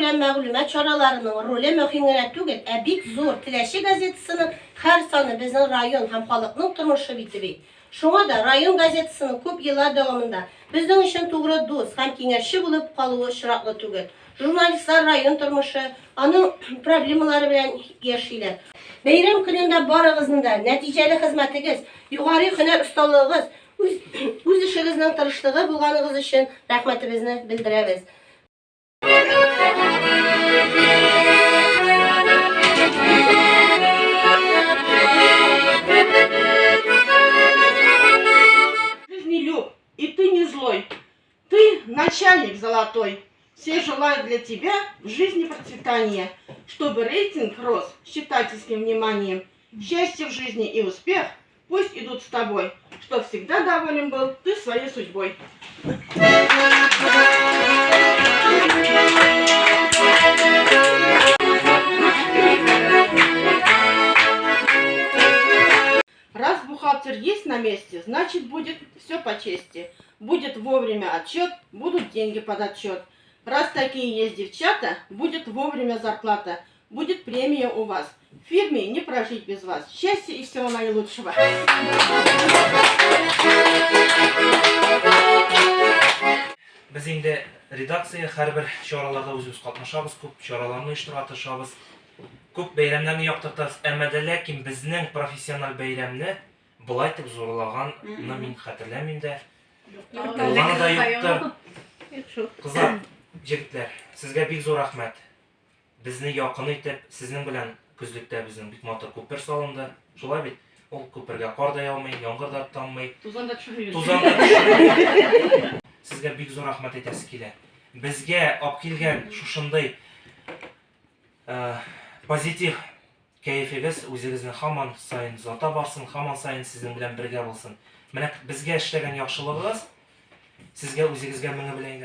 белән мәгълүмат чараларының роле мөһим генә түгел, ә бик зур. Теләче газетасының һәр саны безнең район һәм халыкның тормышы бит. Шуңа да район газетасының күп еллар дәвамында безнең өчен тугры дус һәм киңәшче булып калуы очраклы түгел. Журналистлар район тормышы, аның проблемалары белән яшиләр. Бәйрәм көнендә барыгызның да нәтиҗәле хезмәтегез, югары һөнәр осталыгыгыз, үз эшегезнең тырышлыгы булганыгыз өчен рәхмәтебезне белдерәбез. Жизнелюб, и ты не злой. Ты начальник золотой. Все желают для тебя в жизни процветания, чтобы рейтинг рос с читательским вниманием. Счастье в жизни и успех пусть идут с тобой, чтоб всегда доволен был ты своей судьбой. Раз бухгалтер есть на месте, значит будет все по чести. Будет вовремя отчет, будут деньги под отчет. Раз такие есть девчата, будет вовремя зарплата, будет премия у вас. В фирме не прожить без вас. Счастья и всего наилучшего. Biz endi redaksiya har bir chorallarda o'zimiz qatnashamiz, ko'p choralarni uyushtirib atashamiz. Ko'p bayramlarni yoqtiramiz, ammo lekin bizning professional bayramni bulay deb zo'rlaganni men xatirlamayman-da. Bo'lgani da yo'qdir. Qizlar, yigitlar, sizga bek zo'r rahmat. Bizni yaqin etib, sizning bilan kuzlikda bizning bik motor ko'pir solindi. Shulay bit. Ol ko'pirga qor da yog'may, yomg'ir da tomay. Tuzanda tushib Sizga bek zo'r rahmat aytasiz kelar. Bizga olib kelgan shunday pozitiv kayfiyangiz o'zingizni hamon sayin zota borsin, hamon sayin sizning bilan birga bo'lsin. Mana bizga ishlagan yaxshiligingiz sizga o'zingizga minga bilan